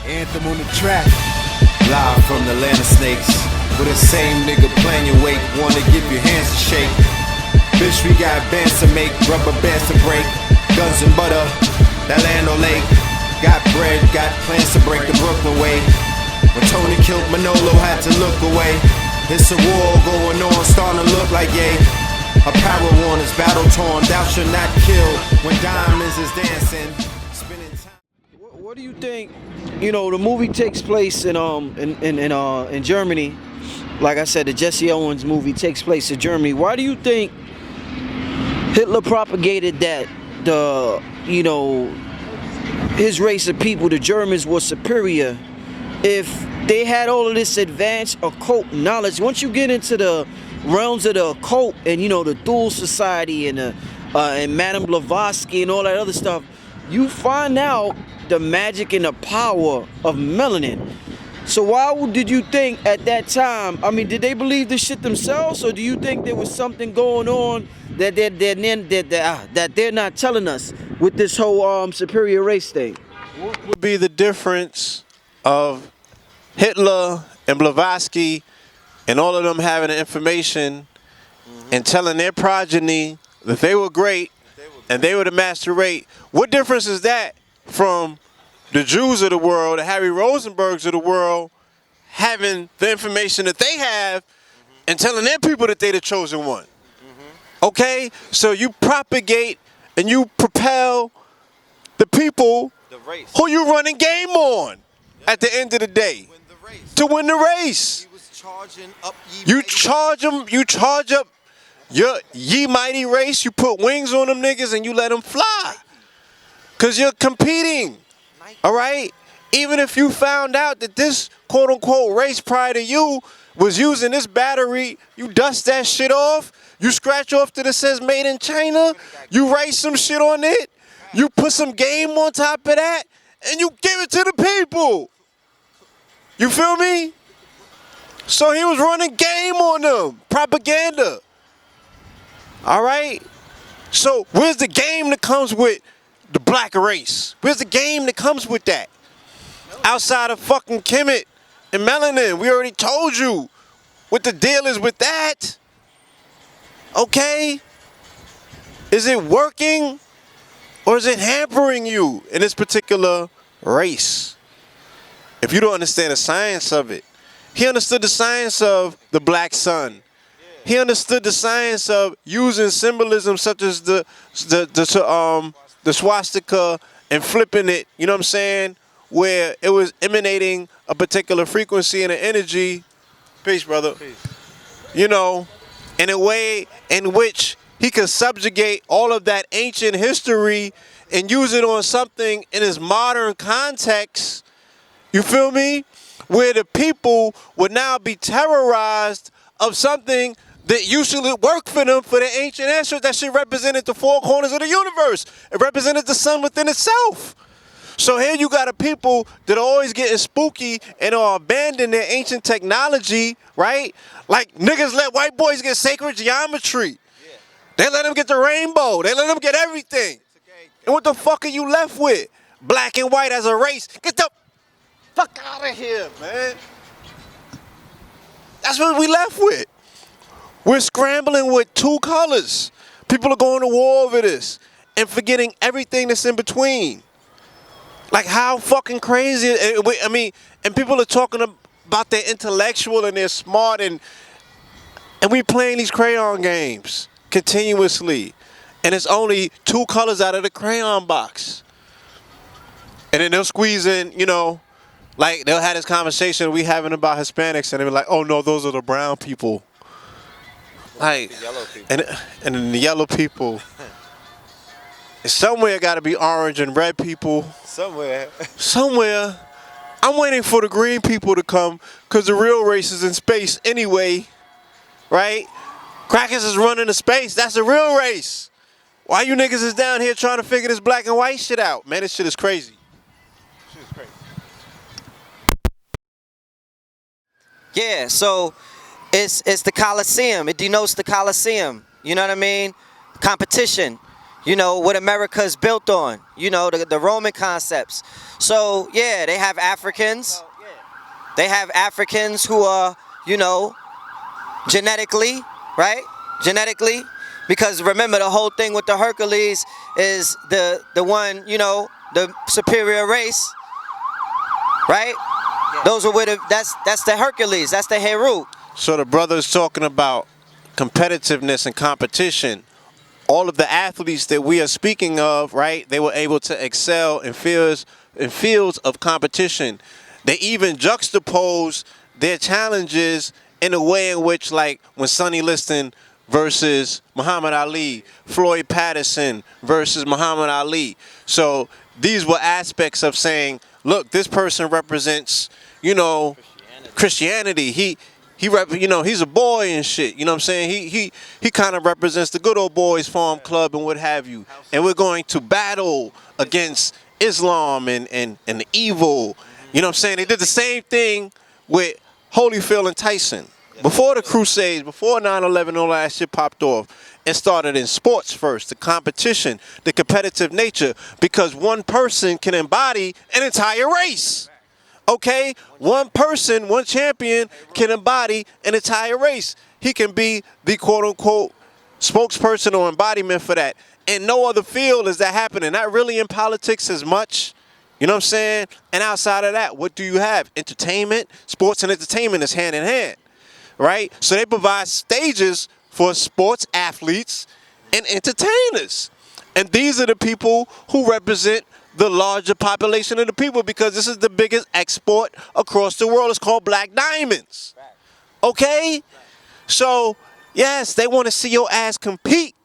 Anthem on the track. Live from the land of snakes. With the same nigga playing your wake. Wanna give your hands a shake. Bitch, we got bands to make, rubber bands to break. Guns and butter, that land on lake. Got bread, got plans to break the Brooklyn way. When Tony killed Manolo, had to look away. It's a war going on, starting to look like yay. Apparel worn is battle torn, thou shalt not kill. When diamonds is dancing, spending time. What do you think? You know, the movie takes place in Germany. Like I said, the Jesse Owens movie takes place in Germany. Why do you think Hitler propagated that his race of people, the Germans, was superior if they had all of this advanced occult knowledge? Once you get into the realms of the occult and the Thule Society and Madame Blavatsky and all that other stuff, you find out the magic and the power of melanin. So why did you think at that time, I mean, did they believe this shit themselves, or do you think there was something going on that they're not telling us with this whole superior race thing? What would be the difference of Hitler and Blavatsky and all of them having the information and telling their progeny that they were great and they were the master race? What difference is that from the Jews of the world, the Harry Rosenbergs of the world, having the information that they have and telling their people that they're the chosen one? Okay? So you propagate and you propel the people who you running game on at the end of the day to win the race. You charge up your ye mighty race, you put wings on them niggas and you let them fly. Because you're competing. All right? Even if you found out that this quote-unquote race prior to you was using this battery, you dust that shit off, you scratch off that it says made in China, you write some shit on it, you put some game on top of that, and you give it to the people. You feel me? So he was running game on them, propaganda. All right? So where's the game that comes with the black race? Where's the game that comes with that? Outside of fucking Kemet and melanin, we already told you what the deal is with that. Okay? Is it working or is it hampering you in this particular race? If you don't understand the science of it, he understood the science of the black sun. He understood the science of using symbolism such as the swastika and flipping it, you know what I'm saying, where it was emanating a particular frequency and an energy. Peace, brother. Peace. In a way in which he could subjugate all of that ancient history and use it on something in his modern context. You feel me? Where the people would now be terrorized of something that usually worked for them for the ancient ancestors. That shit represented the four corners of the universe. It represented the sun within itself. So here you got a people that are always getting spooky and are abandoning their ancient technology, right? Like niggas let white boys get sacred geometry. Yeah. They let them get the rainbow. They let them get everything. And what the fuck are you left with? Black and white as a race. Get the fuck out of here, man. That's what we left with. We're scrambling with two colors. People are going to war over this and forgetting everything that's in between. Like how fucking crazy, and people are talking about they're intellectual and they're smart and we playing these crayon games continuously. And it's only two colors out of the crayon box. And then they'll squeeze in, like they'll have this conversation we having about Hispanics and they'll be like, oh no, those are the brown people. Like, the yellow people. And then the yellow people. Somewhere got to be orange and red people. Somewhere. I'm waiting for the green people to come because the real race is in space anyway. Right? Crackers is running the space. That's the real race. Why you niggas is down here trying to figure this black and white shit out? Man, this shit is crazy. Yeah, so it's the Coliseum. It denotes the Coliseum. You know what I mean? Competition. you know, what America is built on, you know, the Roman concepts. So, yeah, they have Africans. They have Africans who are, you know, genetically, right? Genetically. Because remember, the whole thing with the Hercules is the one, you know, the superior race, right? Those are with that's the Hercules, that's the Heru. So the brother's talking about competitiveness and competition. All of the athletes that we are speaking of, right, they were able to excel in fields of competition. They even juxtapose their challenges in a way in which, like, when Sonny Liston versus Muhammad Ali, Floyd Patterson versus Muhammad Ali. So these were aspects of saying, look, this person represents, you know, Christianity. You know, he's a boy and shit. You know what I'm saying? He kind of represents the good old boys farm club and what have you. And we're going to battle against Islam and the evil. You know what I'm saying? They did the same thing with Holyfield and Tyson. Before the Crusades, before 9/11, all that shit popped off. It started in sports first, the competition, the competitive nature, because one person can embody an entire race. Okay? One person, one champion can embody an entire race. He can be the quote-unquote spokesperson or embodiment for that. In no other field is that happening. Not really in politics as much. You know what I'm saying? And outside of that, what do you have? Entertainment. Sports and entertainment is hand in hand. Right? So they provide stages for sports athletes and entertainers. And these are the people who represent the larger population of the people, because this is the biggest export across the world. It's called black diamonds. Okay? So, yes, they want to see your ass compete,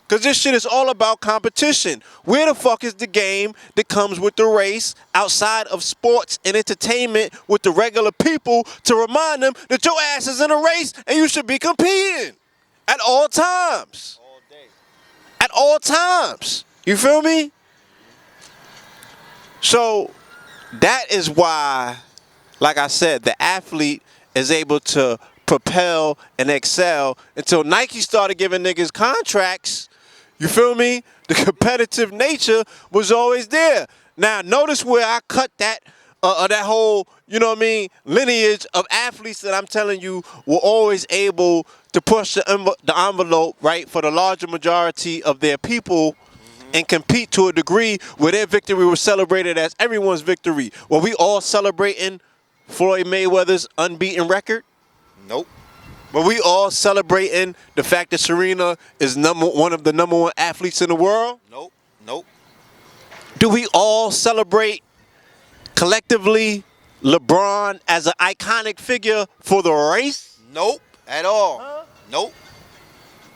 because this shit is all about competition. Where the fuck is the game that comes with the race outside of sports and entertainment with the regular people to remind them that your ass is in a race and you should be competing at all times? All day. At all times. You feel me? So that is why, like I said, the athlete is able to propel and excel until Nike started giving niggas contracts. You feel me? The competitive nature was always there. Now, notice where I cut that whole, you know what I mean, lineage of athletes that I'm telling you were always able to push the envelope, right, for the larger majority of their people and compete to a degree where their victory was celebrated as everyone's victory. Were we all celebrating Floyd Mayweather's unbeaten record? Nope. Were we all celebrating the fact that Serena is one of the number one athletes in the world? Nope. Nope. Do we all celebrate collectively LeBron as an iconic figure for the race? Nope. At all. Nope.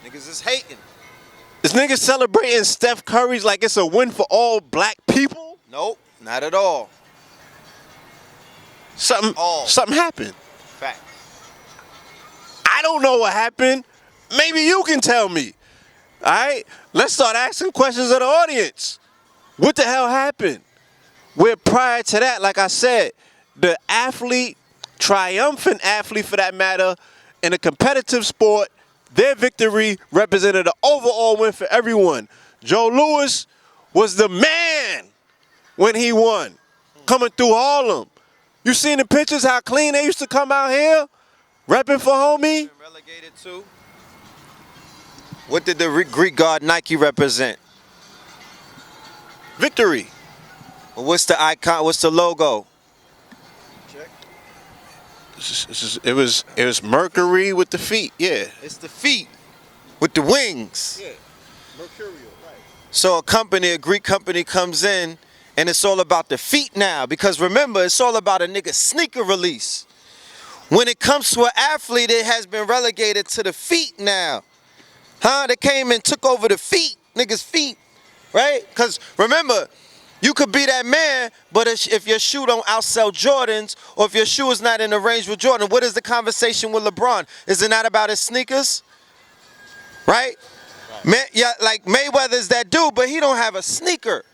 Niggas is hating. Is niggas celebrating Steph Curry's like it's a win for all black people? Nope. Not at all. Something happened. Fact. I don't know what happened. Maybe you can tell me. All right? Let's start asking questions of the audience. What the hell happened? Where prior to that, like I said, the athlete, triumphant athlete for that matter, in a competitive sport, their victory represented an overall win for everyone. Joe Louis was the man when he won, coming through Harlem. You seen the pictures, how clean they used to come out here? Repping for homie? Relegated to? What did the Greek god Nike represent? Victory. Well, what's the icon? What's the logo? Check. It was Mercury with the feet. Yeah. It's the feet with the wings. Yeah. Mercurial. Right. So a Greek company comes in, and it's all about the feet now. Because remember, it's all about a nigga sneaker release. When it comes to an athlete, it has been relegated to the feet now. They came and took over the feet, niggas' feet, right? Because remember, you could be that man, but if your shoe don't outsell Jordans, or if your shoe is not in the range with Jordan, what is the conversation with LeBron? Is it not about his sneakers? Right? Yeah, like Mayweather's that dude, but he don't have a sneaker.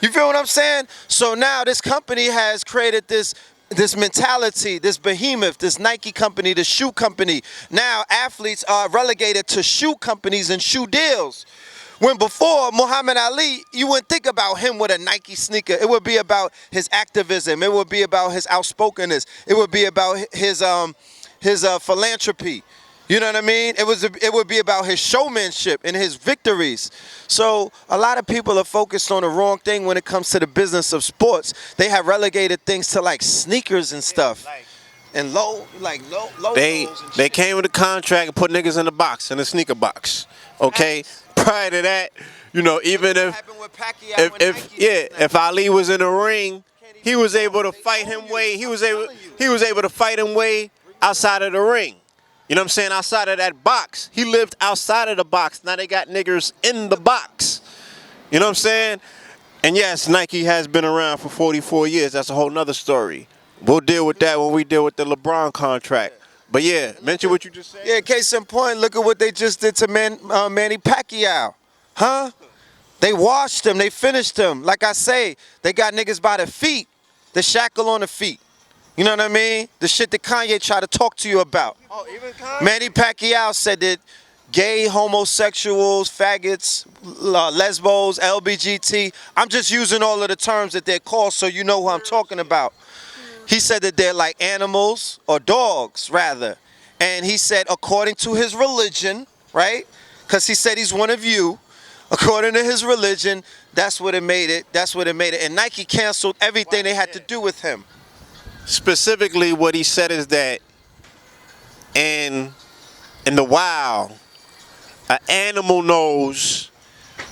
You feel what I'm saying? So now this company has created this mentality, this behemoth, this Nike company, the shoe company. Now athletes are relegated to shoe companies and shoe deals. When before Muhammad Ali, you wouldn't think about him with a Nike sneaker. It would be about his activism. It would be about his outspokenness. It would be about his philanthropy. You know what I mean? It would be about his showmanship and his victories. So a lot of people are focused on the wrong thing when it comes to the business of sports. They have relegated things to like sneakers and stuff. And low They came with a contract and put niggas in the box, in the sneaker box. Okay? Prior to that, you know, even if Ali was in the ring, he was able to fight him way. He was able to fight him way outside of the ring. You know what I'm saying? Outside of that box. He lived outside of the box. Now they got niggers in the box. You know what I'm saying? And yes, Nike has been around for 44 years. That's a whole nother story. We'll deal with that when we deal with the LeBron contract. But yeah, mention what you just said. Yeah, case in point, look at what they just did to Manny Pacquiao. Huh? They washed him. They finished him. Like I say, they got niggas by the feet. The shackle on the feet. You know what I mean? The shit that Kanye tried to talk to you about. Oh, even Kanye? Manny Pacquiao said that gay, homosexuals, faggots, lesbos, LBGT, I'm just using all of the terms that they're called so you know who I'm talking about. He said that they're like animals, or dogs, rather. And he said, according to his religion, right? Because he said he's one of you. According to his religion, that's what it made it. That's what it made it. And Nike canceled everything they had to do with him. Specifically, what he said is that in the wild, an animal knows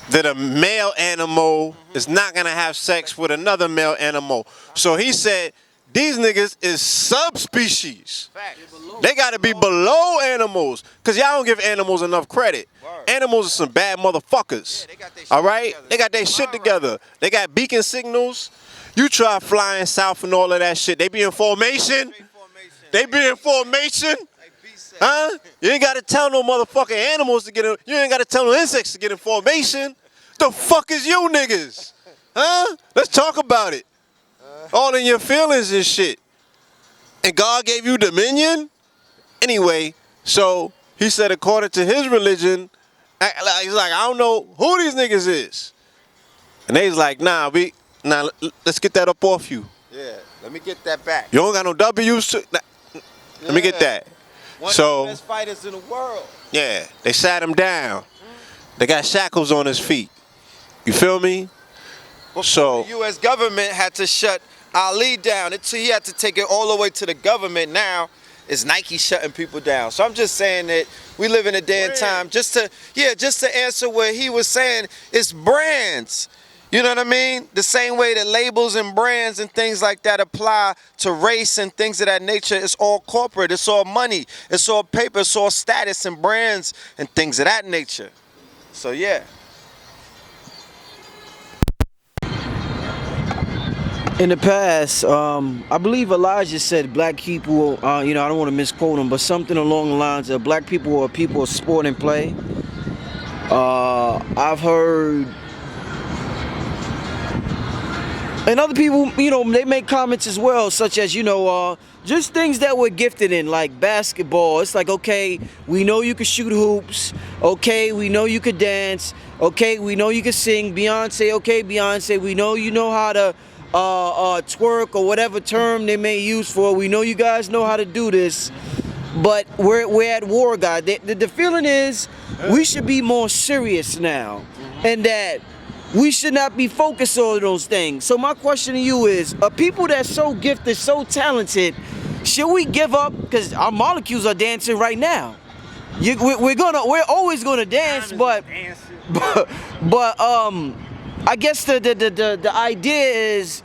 that a male animal is not going to have sex with another male animal. So he said, these niggas is subspecies. They got to be below animals. Because y'all don't give animals enough credit. Animals are some bad motherfuckers. All right? They got their shit together. They got beacon signals. You try flying south and all of that shit. They be in formation. They be in formation. Huh? You ain't got to tell no motherfucking animals to get in. You ain't got to tell no insects to get in formation. The fuck is you niggas? Huh? Let's talk about it. All in your feelings and shit. And God gave you dominion? Anyway, so he said according to his religion, he's like, I don't know who these niggas is. And they's like, let's get that up off you. Yeah, let me get that back. You don't got no W's to, let me get that. One so, of the best fighters in the world. Yeah, they sat him down. They got shackles on his feet. You feel me? So the U.S. government had to shut Ali down. He had to take it all the way to the government. Now it's Nike shutting people down. So I'm just saying that we live in a day and time. Just to answer what he was saying, it's brands. You know what I mean? The same way that labels and brands and things like that apply to race and things of that nature, it's all corporate. It's all money. It's all paper. It's all status and brands and things of that nature. So yeah. In the past, I believe Elijah said black people, I don't want to misquote him, but something along the lines of black people are people of sport and play. I've heard, and other people, they make comments as well, such as, just things that we're gifted in, like basketball. It's like, okay, we know you can shoot hoops. Okay, we know you could dance. Okay, we know you can sing. Beyonce, okay, Beyonce, we know you know how to twerk or whatever term they may use for. We know you guys know how to do this, but we're at war, God. The feeling is we should be more serious now, and that we should not be focused on those things. So my question to you is, are people that's so gifted, so talented, should we give up? Because our molecules are dancing right now. We're always gonna dance, but I guess the idea is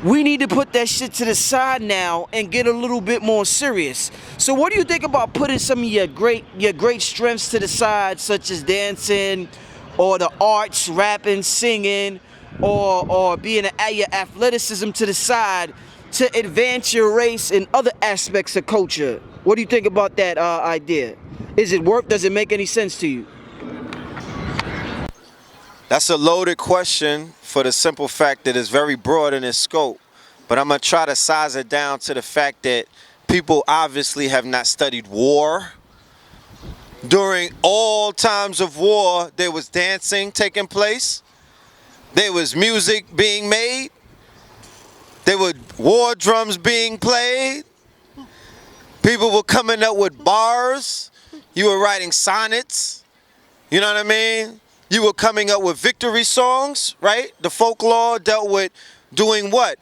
we need to put that shit to the side now and get a little bit more serious. So what do you think about putting some of your great strengths to the side, such as dancing or the arts, rapping, singing, or being your athleticism to the side to advance your race and other aspects of culture? What do you think about that idea? Does it make any sense to you? That's a loaded question for the simple fact that it's very broad in its scope. But I'm going to try to size it down to the fact that people obviously have not studied war. During all times of war, there was dancing taking place. There was music being made. There were war drums being played. People were coming up with bars. You were writing sonnets. You know what I mean? You were coming up with victory songs, right? The folklore dealt with doing what?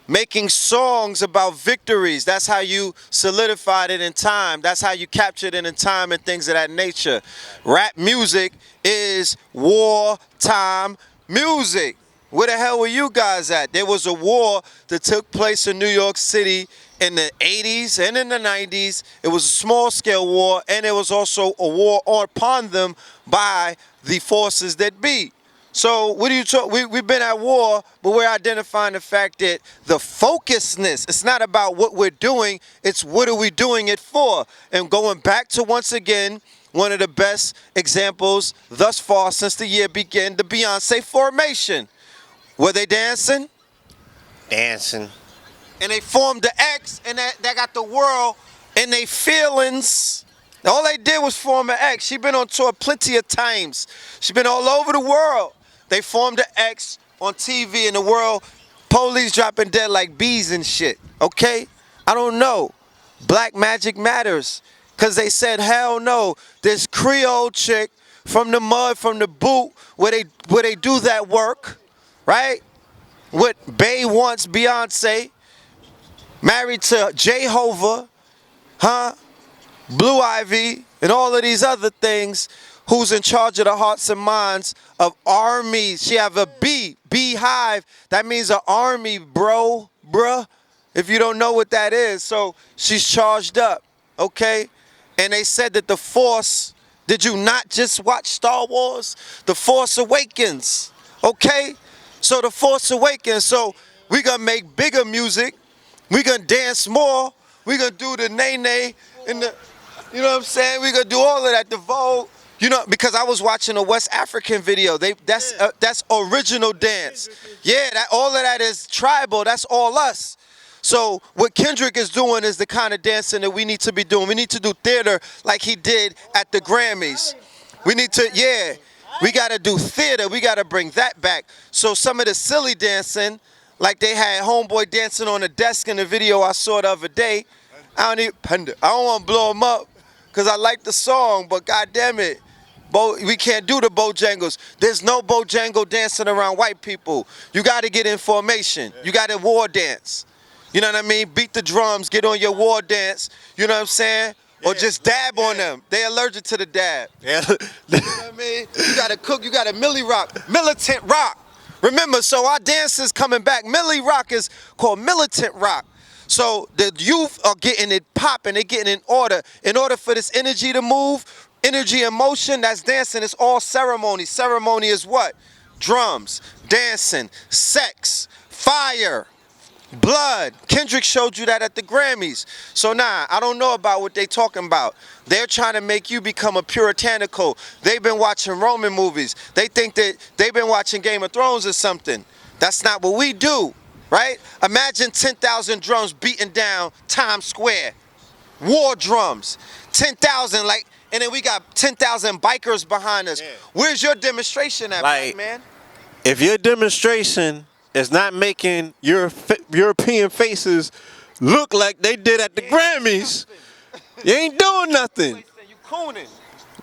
Making songs about victories. That's how you solidified it in time. That's how you captured it in time and things of that nature. Rap music is wartime music. Where the hell were you guys at? There was a war that took place in New York City in the 80s and in the 90s. It was a small-scale war, and it was also a war upon them by the forces that be. So what do you talk? We've been at war, but we're identifying the fact that the focusedness, it's not about what we're doing, it's what are we doing it for? And going back to, once again, one of the best examples thus far since the year began, the Beyonce formation. Were they dancing? Dancing. And they formed the X, and that got the world in their feelings. All they did was form an X. She been on tour plenty of times. She been all over the world. They formed the X on TV in the world. Police dropping dead like bees and shit. Okay? I don't know. Black magic matters. Cause they said, hell no. This Creole chick from the mud, from the boot, where they do that work, right? What Bay wants Beyonce. Married to Jehovah, huh? Blue Ivy, and all of these other things, who's in charge of the hearts and minds of armies. She have a beehive. That means an army, bruh, if you don't know what that is. So she's charged up, okay? And they said that the Force, did you not just watch Star Wars? The Force Awakens, okay? So the Force Awakens, so we gonna make bigger music. We gonna dance more. We gonna do the nay-nay and the, you know what I'm saying? We gonna do all of that, the Vogue. You know, because I was watching a West African video. That's original dance. Yeah, all of that is tribal. That's all us. So what Kendrick is doing is the kind of dancing that we need to be doing. We need to do theater like he did at the Grammys. We need to, yeah, we gotta do theater. We gotta bring that back. So some of the silly dancing, like they had Homeboy dancing on a desk in the video I saw the other day. I don't want to blow him up because I like the song, but goddamn it, we can't do the Bojangles. There's no Bojangle dancing around white people. You got to get in formation. You got to war dance. You know what I mean? Beat the drums, get on your war dance. You know what I'm saying? Or just dab on them. They allergic to the dab. Yeah. You know what I mean? You got to cook. You got to militant rock. Remember, so our dance is coming back. Millie rock is called militant rock. So the youth are getting it popping, they're getting in order. In order for this energy to move, energy and motion, that's dancing. It's all ceremony. Ceremony is what? Drums, dancing, sex, fire, blood. Kendrick showed you that at the Grammys. So I don't know about what they talking about. They're trying to make you become a puritanical. They've been watching Roman movies. They think that they've been watching Game of Thrones or something. That's not what we do, right? Imagine 10,000 drums beating down Times Square. War drums. 10,000, like, and then we got 10,000 bikers behind us. Yeah. Where's your demonstration at, like, man? If your demonstration is not making your European faces look like they did at the Grammys, you ain't doing nothing. You cooning.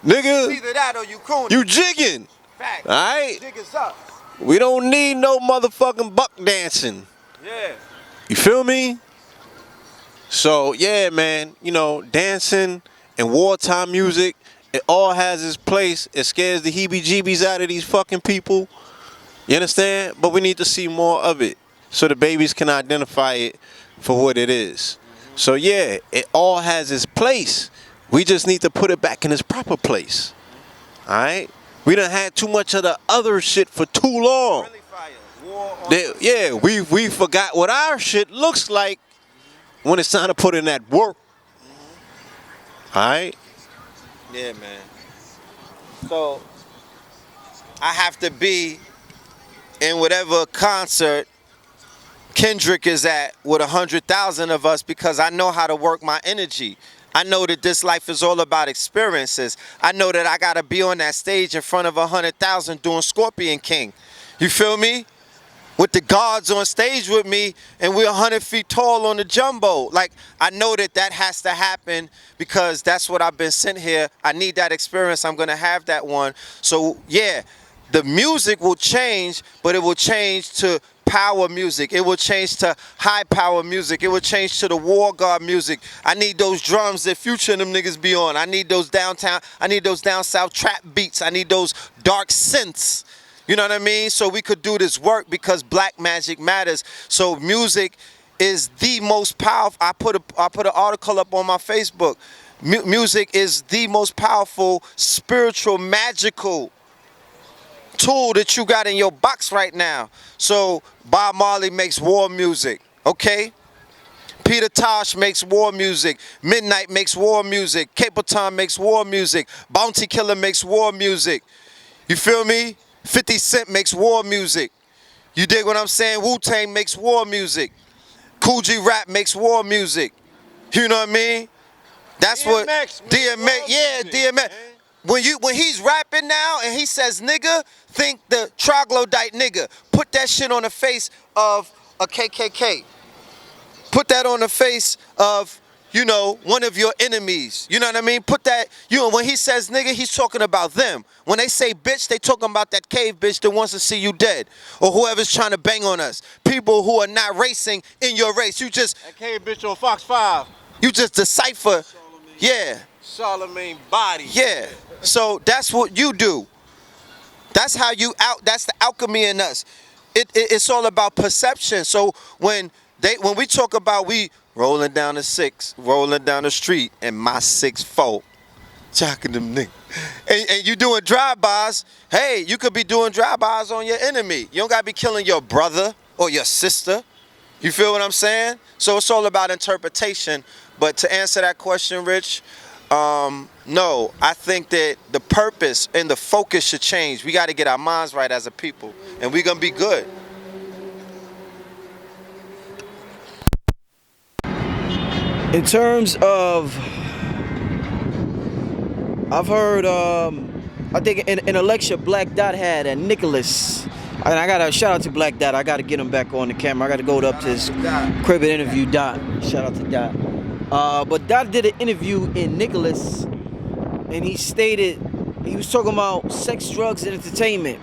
Nigga, It's either that or you cooning. you jigging. Fact. Alright? Jig is up. We don't need no motherfucking buck dancing. Yeah. You feel me? So, yeah, man, you know, dancing and wartime music, it all has its place. It scares the heebie-jeebies out of these fucking people. You understand? But we need to see more of it so the babies can identify it for what it is. So, yeah, it all has its place. We just need to put it back in its proper place. All right? We done had too much of the other shit for too long. We forgot what our shit looks like when it's time to put in that work. All right? Yeah, man. So, I have to be in whatever concert Kendrick is at with 100,000 of us because I know how to work my energy. I know that this life is all about experiences. I know that I gotta be on that stage in front of 100,000 doing Scorpion King. You feel me? With the gods on stage with me, and we're 100 feet tall on the jumbo. Like, I know that that has to happen because that's what I've been sent here. I need that experience. I'm gonna have that one. So yeah, the music will change, but it will change to power music. It will change to high power music. It will change to the war guard music. I need those drums that Future and them niggas be on. I need those down south trap beats. I need those dark synths. You know what I mean? So we could do this work because black magic matters. So music is the most powerful. I put an article up on my Facebook. Music is the most powerful spiritual magical tool that you got in your box right now. So Bob Marley makes war music, okay? Peter Tosh makes war music. Midnight makes war music. Capleton makes war music. Bounty Killer makes war music. You feel me? 50 Cent makes war music. You dig what I'm saying? Wu-Tang makes war music. Cool G Rap makes war music. You know what I mean? That's what DMX, yeah, DMX. When he's rapping now and he says nigga, think the troglodyte nigga. Put that shit on the face of a KKK. Put that on the face of, you know, one of your enemies. You know what I mean? Put that, you know, when he says nigga, he's talking about them. When they say bitch, they talking about that cave bitch that wants to see you dead. Or whoever's trying to bang on us. People who are not racing in your race. You just... That cave bitch on Fox 5. You just decipher. Yeah. Charlemagne body. Yeah. So that's what you do. That's how you that's the alchemy in us. It's all about perception. So when we talk about we rolling down the 6, rolling down the street, and my 6'4", jocking them niggas. And you doing drive-bys, hey, you could be doing drive-bys on your enemy. You don't gotta be killing your brother or your sister. You feel what I'm saying? So it's all about interpretation. But to answer that question, Rich, no, I think that the purpose and the focus should change. We gotta get our minds right as a people, and we're gonna be good. In terms of, I've heard, I think in a lecture Black Dot had at Nicholas, and I gotta shout out to Black Dot. I gotta get him back on the camera. I gotta go up to his crib and interview Dot. Shout out to Dot. But Dot did an interview in Nicholas, and he stated, he was talking about sex, drugs, and entertainment.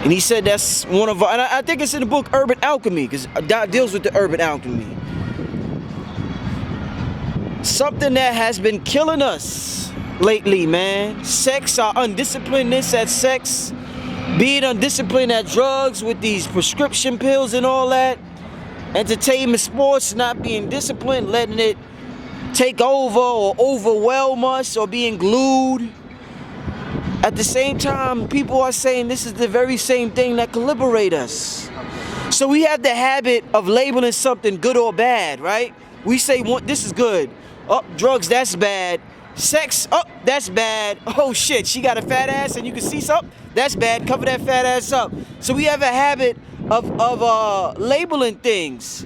And he said that's one of, and I think it's in the book Urban Alchemy, because Dot deals with the urban alchemy. Something that has been killing us lately, man. Sex, our undisciplinedness at sex, being undisciplined at drugs with these prescription pills and all that. Entertainment, sports, not being disciplined, letting it take over or overwhelm us or being glued. At the same time, people are saying this is the very same thing that can liberate us. So we have the habit of labeling something good or bad, right? We say, this is good. Oh, drugs, that's bad. Sex, oh, that's bad. Oh shit, she got a fat ass and you can see something? That's bad, cover that fat ass up. So we have a habit of labeling things.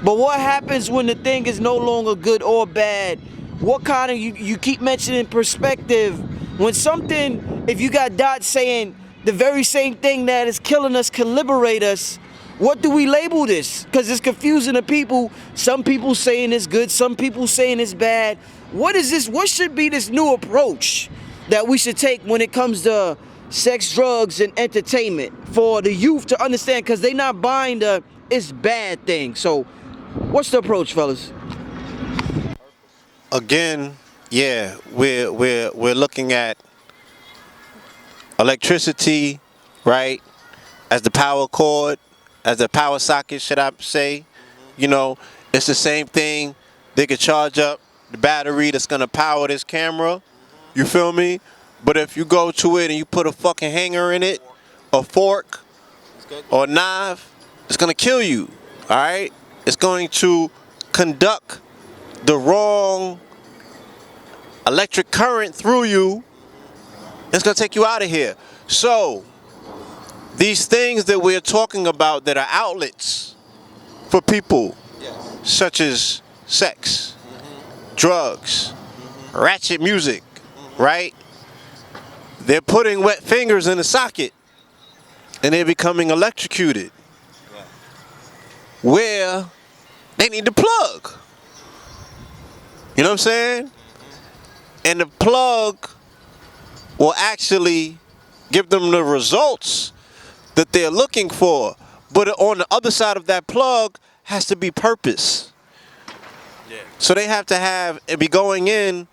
But what happens when the thing is no longer good or bad? What kind of, you keep mentioning perspective. When something, if you got Dot saying the very same thing that is killing us can liberate us, what do we label this? Because it's confusing to people. Some people saying it's good, some people saying it's bad. What is this? What should be this new approach that we should take when it comes to sex, drugs, and entertainment for the youth to understand? Because they not buying the it's bad thing. So what's the approach, fellas? Again, yeah, we're looking at electricity, right, as the power cord, as the power socket, should I say. You know, it's the same thing. They could charge up the battery that's gonna power this camera. You feel me? But if you go to it and you put a fucking hanger in it, a fork, or a knife, it's gonna kill you. All right? It's going to conduct the wrong electric current through you. It's gonna take you out of here. So these things that we're talking about that are outlets for people, such as sex, drugs, ratchet music, right? They're putting wet fingers in the socket and they're becoming electrocuted. Where they need to plug. You know what I'm saying? And the plug will actually give them the results that they're looking for. But on the other side of that plug has to be purpose. Yeah. So they have to have and be going in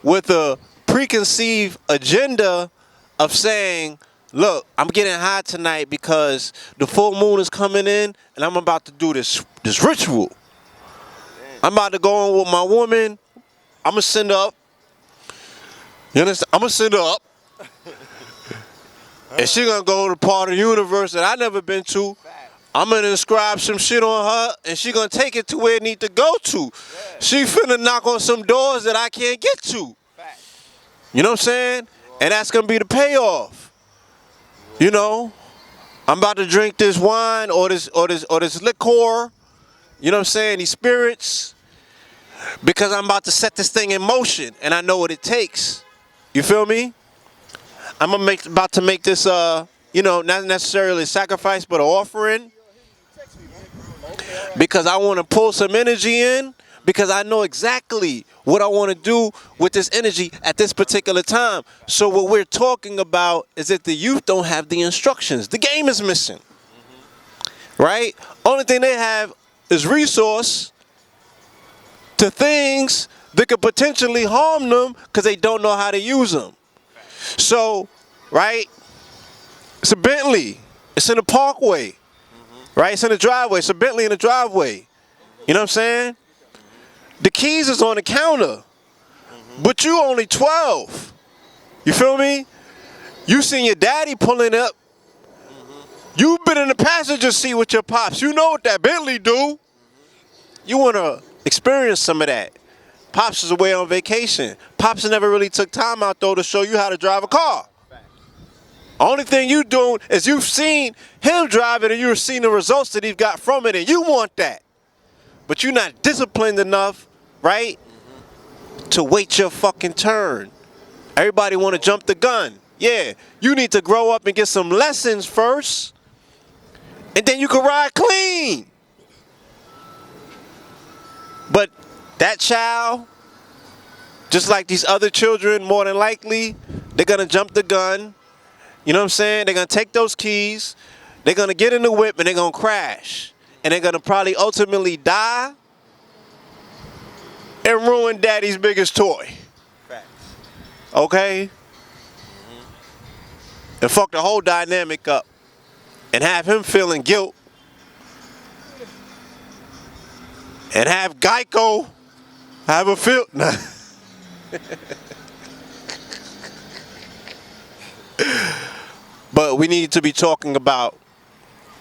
with a preconceived agenda of saying, look, I'm getting high tonight because the full moon is coming in and I'm about to do this ritual. I'm about to go in with my woman. I'm going to send her up. You understand? I'm going to send her up. And she going to go to the part of the universe that I never been to. I'm going to inscribe some shit on her and she going to take it to where it need to go to. She finna knock on some doors that I can't get to. You know what I'm saying? And that's going to be the payoff. You know, I'm about to drink this wine or this liquor, you know what I'm saying, these spirits, because I'm about to set this thing in motion and I know what it takes. You feel me? I'm about to make this, you know, not necessarily a sacrifice, but an offering, because I want to pull some energy in, because I know exactly what I want to do with this energy at this particular time. So what we're talking about is that the youth don't have the instructions. The game is missing. Right? Only thing they have is resource to things that could potentially harm them because they don't know how to use them. So, right? It's a Bentley. It's in the parkway. Right? It's in the driveway. It's a Bentley in the driveway. You know what I'm saying? The keys is on the counter, but you only 12. You feel me? You seen your daddy pulling up. You've been in the passenger seat with your pops. You know what that Bentley do. You want to experience some of that. Pops is away on vacation. Pops never really took time out, though, to show you how to drive a car. Only thing you doing is you've seen him driving and you've seen the results that he's got from it, and you want that. But you're not disciplined enough, right, to wait your fucking turn. Everybody want to jump the gun. Yeah, you need to grow up and get some lessons first, and then you can ride clean. But that child, just like these other children, more than likely, they're going to jump the gun. You know what I'm saying? They're going to take those keys. They're going to get in the whip, and they're going to crash. And they're going to probably ultimately die and ruin daddy's biggest toy. Facts. Okay? And fuck the whole dynamic up. And have him feeling guilt. And have Geico have a feel. But we need to be talking about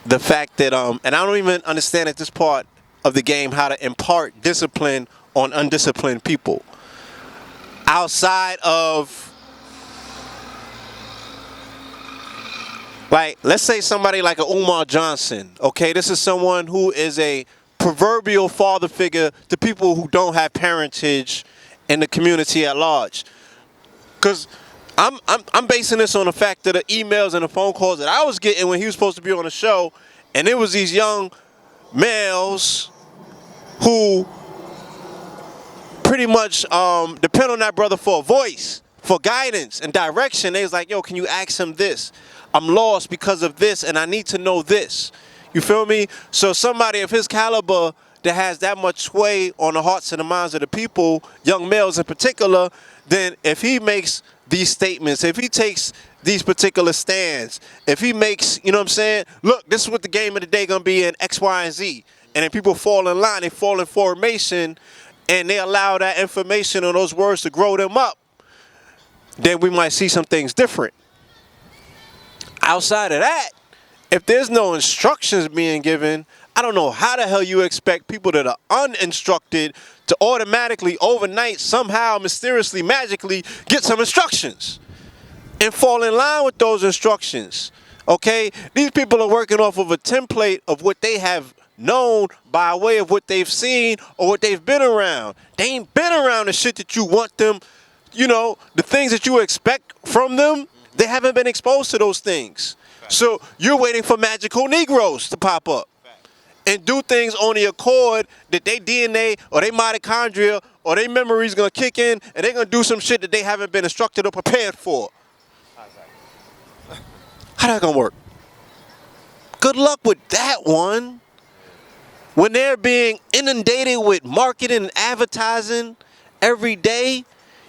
the fact that, and I don't even understand at this part of the game how to impart discipline on undisciplined people. Outside of, like, let's say somebody like a Umar Johnson, okay? This is someone who is a proverbial father figure to people who don't have parentage in the community at large. Because I'm basing this on the fact that the emails and the phone calls that I was getting when he was supposed to be on the show, and it was these young males who pretty much depend on that brother for a voice, for guidance and direction. They was like, yo, can you ask him this? I'm lost because of this, and I need to know this. You feel me? So somebody of his caliber that has that much sway on the hearts and the minds of the people, young males in particular, then if he makes these statements, if he takes these particular stands, if he makes, you know what I'm saying, look, this is what the game of the day gonna be in X, Y, and Z, and then people fall in line, they fall in formation, and they allow that information or those words to grow them up, then we might see some things different. Outside of that, if there's no instructions being given, I don't know how the hell you expect people that are uninstructed to automatically, overnight, somehow, mysteriously, magically get some instructions and fall in line with those instructions. Okay? These people are working off of a template of what they have known by way of what they've seen or what they've been around. They ain't been around the shit that you want them, the things that you expect from them. They haven't been exposed to those things. So you're waiting for magical Negroes to pop up and do things on the accord that their DNA or their mitochondria or their memories gonna kick in, and they're gonna do some shit that they haven't been instructed or prepared for. How that gonna work? Good luck with that one. When they're being inundated with marketing and advertising every day,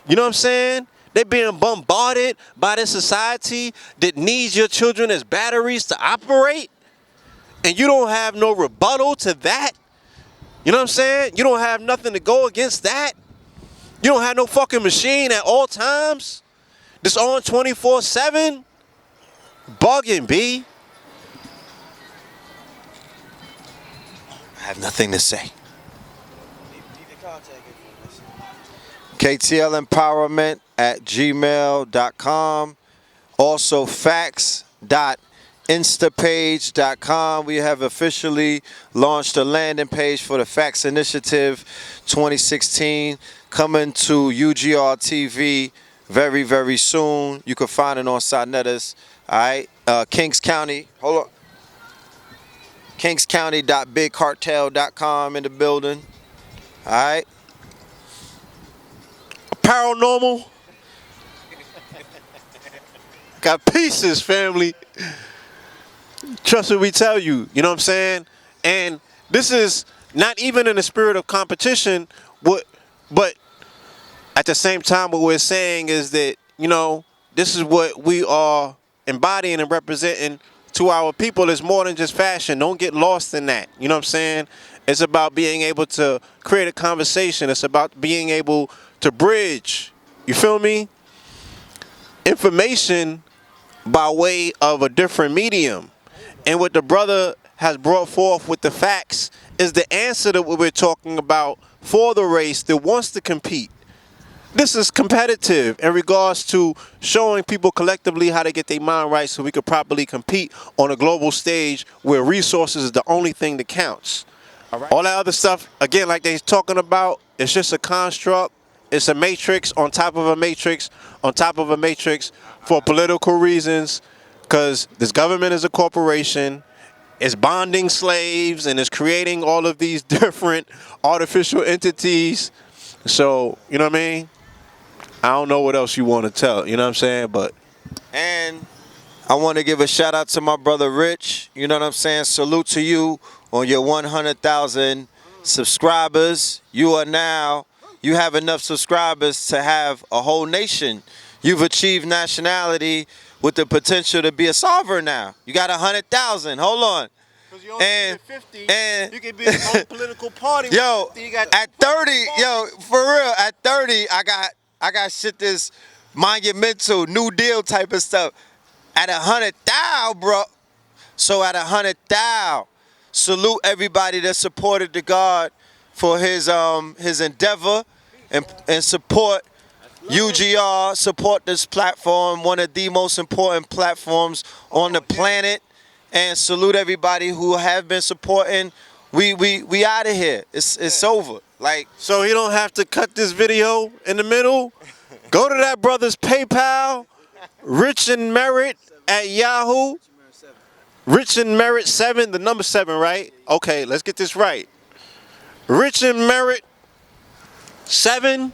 you know what I'm saying? They're being bombarded by this society that needs your children as batteries to operate, and you don't have no rebuttal to that. You know what I'm saying? You don't have nothing to go against that. You don't have no fucking machine at all times. This on 24/7. Bugging, B. I have nothing to say. KTLempowerment@gmail.com. Also facts.instapage.com. We have officially launched a landing page for the Facts Initiative 2016, coming to UGR TV very, very soon. You can find it on Sonetas. All right. Kings County. Hold on. KingsCounty.bigcartel.com in the building. All right. Paranormal. Got pieces, family. Trust what we tell you. You know what I'm saying? And this is not even in the spirit of competition, but at the same time, what we're saying is that, this is what we are embodying and representing to our people. Is more than just fashion. Don't get lost in that. You know what I'm saying? It's about being able to create a conversation. It's about being able to bridge. You feel me? Information by way of a different medium. And what the brother has brought forth with the facts is the answer to what we're talking about for the race that wants to compete. This is competitive in regards to showing people collectively how to get their mind right so we could properly compete on a global stage where resources is the only thing that counts. All that other stuff, again, like they're talking about, it's just a construct. It's a matrix on top of a matrix on top of a matrix for political reasons, because this government is a corporation. It's bonding slaves and it's creating all of these different artificial entities. So, you know what I mean? I don't know what else you want to tell, you know what I'm saying? And I want to give a shout out to my brother Rich. You know what I'm saying? Salute to you on your 100,000 subscribers. You have enough subscribers to have a whole nation. You've achieved nationality with the potential to be a sovereign now. You got 100,000. Hold on. And 50, and you can be a whole political party. Yo, at 30, for real, at 30, I got shit this monumental New Deal type of stuff. At 100,000, bro. So at 100,000, salute everybody that supported the God for his endeavor and support UGR, support this platform, one of the most important platforms on the planet, and salute everybody who have been supporting. We out of here. It's over. So he don't have to cut this video in the middle. Go to that brother's PayPal, Rich and Merit at Yahoo. Rich and Merit 7, the number 7, right? Okay, let's get this right. Rich and Merit 7,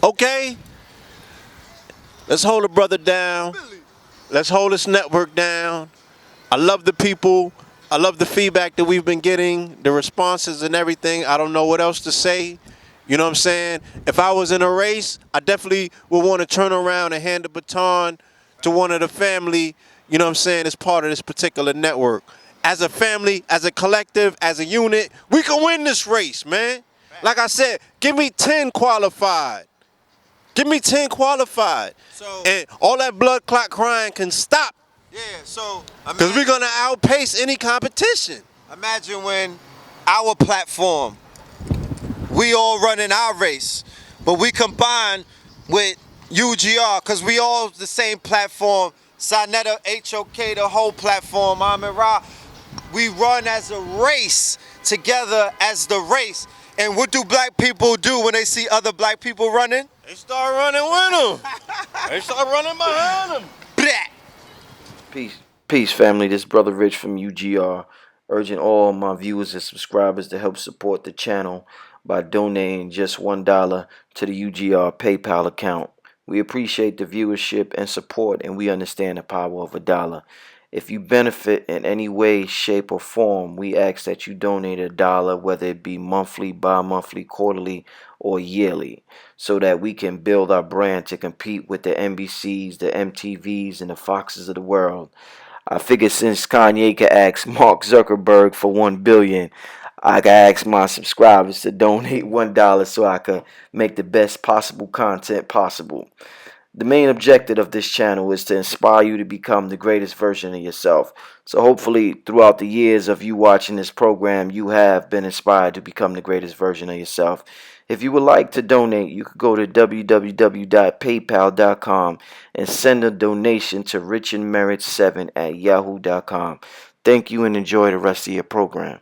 okay? Let's hold the brother down. Let's hold this network down. I love the people. I love the feedback that we've been getting, the responses and everything. I don't know what else to say. You know what I'm saying? If I was in a race, I definitely would want to turn around and hand the baton to one of the family, you know what I'm saying, as part of this particular network. As a family, as a collective, as a unit, we can win this race, man. Like I said, give me 10 qualified. Give me 10 qualified. And all that blood clot crying can stop. Yeah, so because we're going to outpace any competition. Imagine when our platform, we all running our race, but we combine with UGR because we all the same platform. Sonetta, HOK, the whole platform. I'm in Ra. We run as a race, together as the race. And what do black people do when they see other black people running? They start running with them. They start running behind them. Blah. Peace, family. This brother Rich from UGR, urging all my viewers and subscribers to help support the channel by donating just $1 to the UGR PayPal account. We appreciate the viewership and support, and we understand the power of $1. If you benefit in any way, shape, or form, we ask that you donate $1, whether it be monthly, bi-monthly, quarterly, or yearly, so that we can build our brand to compete with the NBCs, the MTVs, and the Foxes of the world. I figured since Kanye could ask Mark Zuckerberg for $1 billion, I could ask my subscribers to donate $1 so I could make the best possible content possible. The main objective of this channel is to inspire you to become the greatest version of yourself. So hopefully throughout the years of you watching this program, you have been inspired to become the greatest version of yourself. If you would like to donate, you could go to www.paypal.com and send a donation to richandmerit7@yahoo.com. Thank you and enjoy the rest of your program.